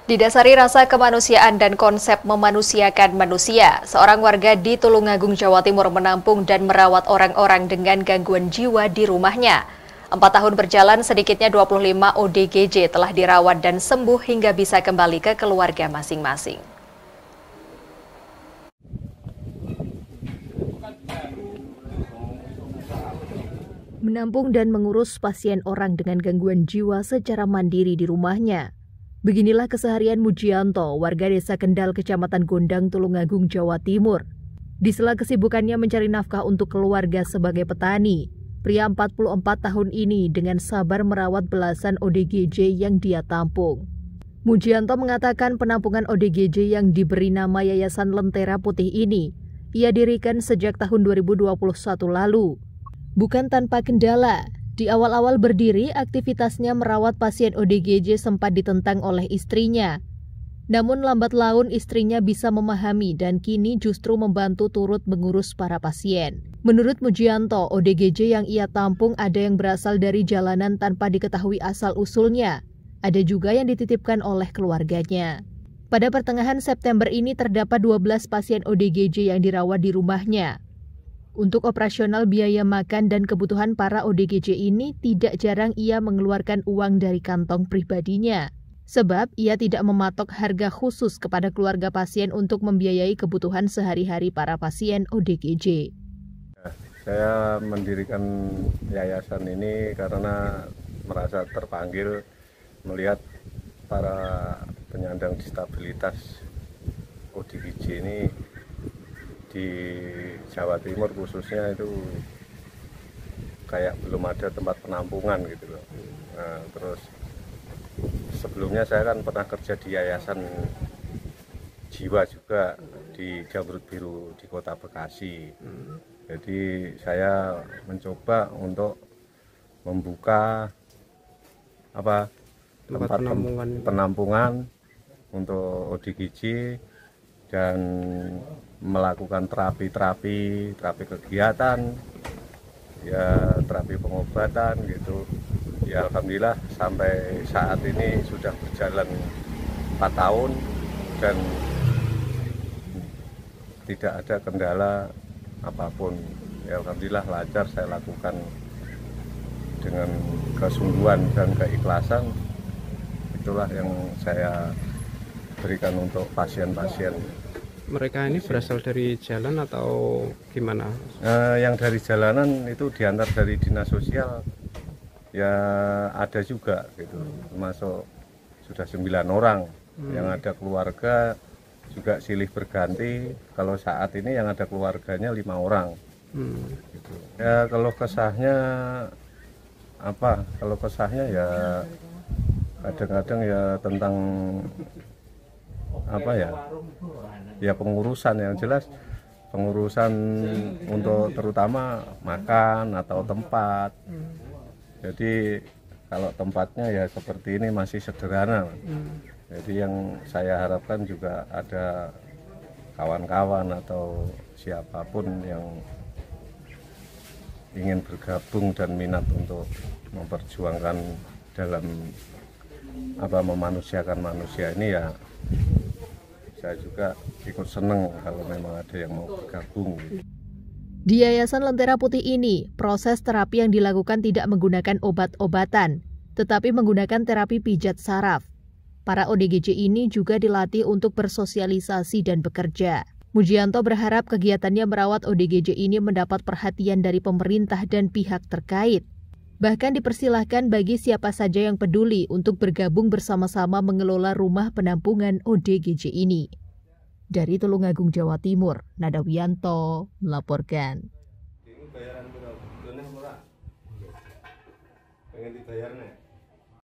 Didasari rasa kemanusiaan dan konsep memanusiakan manusia, seorang warga di Tulungagung, Jawa Timur menampung dan merawat orang-orang dengan gangguan jiwa di rumahnya. 4 tahun berjalan, sedikitnya 25 ODGJ telah dirawat dan sembuh hingga bisa kembali ke keluarga masing-masing. Menampung dan mengurus pasien orang dengan gangguan jiwa secara mandiri di rumahnya. Beginilah keseharian Mujianto, warga desa Kendal, Kecamatan Gondang, Tulungagung, Jawa Timur. Di sela kesibukannya mencari nafkah untuk keluarga sebagai petani, pria 44 tahun ini dengan sabar merawat belasan ODGJ yang dia tampung. Mujianto mengatakan penampungan ODGJ yang diberi nama Yayasan Lentera Putih ini, ia dirikan sejak tahun 2021 lalu. Bukan tanpa kendala. Di awal-awal berdiri, aktivitasnya merawat pasien ODGJ sempat ditentang oleh istrinya. Namun lambat laun istrinya bisa memahami dan kini justru membantu turut mengurus para pasien. Menurut Mujianto, ODGJ yang ia tampung ada yang berasal dari jalanan tanpa diketahui asal-usulnya. Ada juga yang dititipkan oleh keluarganya. Pada pertengahan September ini terdapat 12 pasien ODGJ yang dirawat di rumahnya. Untuk operasional biaya makan dan kebutuhan para ODGJ ini tidak jarang ia mengeluarkan uang dari kantong pribadinya. Sebab ia tidak mematok harga khusus kepada keluarga pasien untuk membiayai kebutuhan sehari-hari para pasien ODGJ. Saya mendirikan yayasan ini karena merasa terpanggil melihat para penyandang disabilitas ODGJ ini di Jawa Timur khususnya itu kayak belum ada tempat penampungan gitu loh. Nah, terus sebelumnya saya kan pernah kerja di Yayasan Jiwa juga di Jamrut Biru di Kota Bekasi. Jadi saya mencoba untuk membuka tempat penampungan untuk ODGJ dan melakukan terapi kegiatan, ya terapi pengobatan gitu. Ya alhamdulillah sampai saat ini sudah berjalan 4 tahun dan tidak ada kendala apapun. Ya alhamdulillah lancar saya lakukan dengan kesungguhan dan keikhlasan. Itulah yang saya berikan untuk pasien-pasien. Mereka ini berasal dari jalan atau gimana? Yang dari jalanan itu diantar dari dinas sosial, ya ada juga gitu, termasuk sudah 9 orang. Yang ada keluarga juga silih berganti. Kalau saat ini yang ada keluarganya 5 orang. Gitu. Ya kalau kesahnya Kalau kesahnya ya kadang-kadang ya tentang ya pengurusan, yang jelas pengurusan untuk terutama makan atau tempat. Jadi kalau tempatnya ya seperti ini masih sederhana. Jadi yang saya harapkan juga ada kawan-kawan atau siapapun yang ingin bergabung dan minat untuk memperjuangkan dalam memanusiakan manusia ini, ya saya juga ikut seneng kalau memang ada yang mau bergabung. Di Yayasan Lentera Putih ini, proses terapi yang dilakukan tidak menggunakan obat-obatan, tetapi menggunakan terapi pijat saraf. Para ODGJ ini juga dilatih untuk bersosialisasi dan bekerja. Mujianto berharap kegiatannya merawat ODGJ ini mendapat perhatian dari pemerintah dan pihak terkait. Bahkan dipersilahkan bagi siapa saja yang peduli untuk bergabung bersama-sama mengelola rumah penampungan ODGJ ini. Dari Tulungagung, Jawa Timur, Nadawianto melaporkan. Ini bayaran berapa? Pengen dibayar nih?